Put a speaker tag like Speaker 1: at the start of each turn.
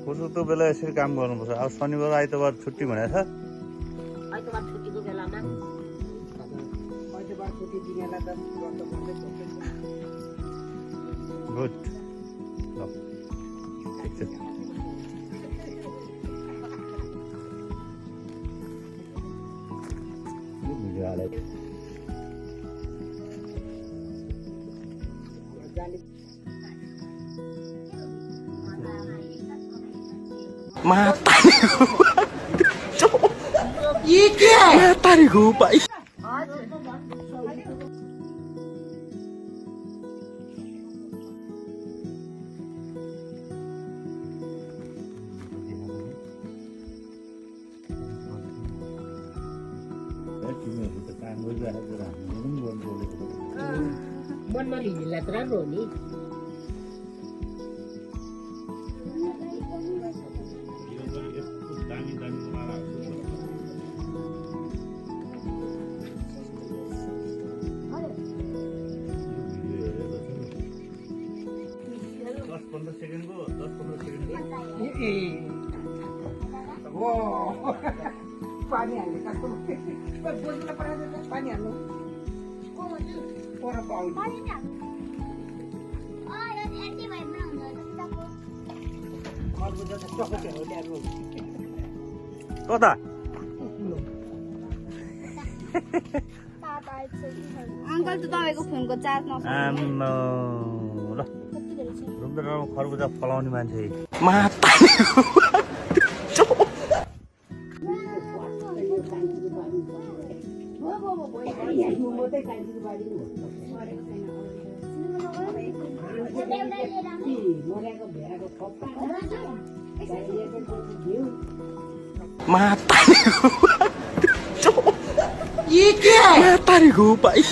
Speaker 1: फुर्सदको बेला यसरी काम गर्नुपर्छ। अब शनिबार आइतबार छुट्टी भनेको छ।
Speaker 2: आइतबार छुट्टीको बेलामा
Speaker 3: आइतबार छुट्टी दिनेलाई त व्रत गर्दै बस्छ।
Speaker 1: गुड ल ठिक छ। यो भिडियो हाले
Speaker 3: ये क्या है?
Speaker 4: तारी हो भाई।
Speaker 1: तिमीहरू त काम गरिरहेको कुरा हामीले पनि गर्नु बोलेको
Speaker 2: मनमा लिनेलाई त राम्रो हो नि।
Speaker 1: दामी दामी सेकेन्डको 10-15 सेकेन्डको
Speaker 3: पानी हाल्ने कस्तो बोल्नु परेन पानी हाल्नु पर पाउनु
Speaker 1: कता
Speaker 5: अंकल त तपाईको फोनको चार्ज
Speaker 1: आम्मा ल रुद्रमा खरबुजा फलाउने मान्छे
Speaker 3: ये क्या है?
Speaker 4: तारी हो भाई।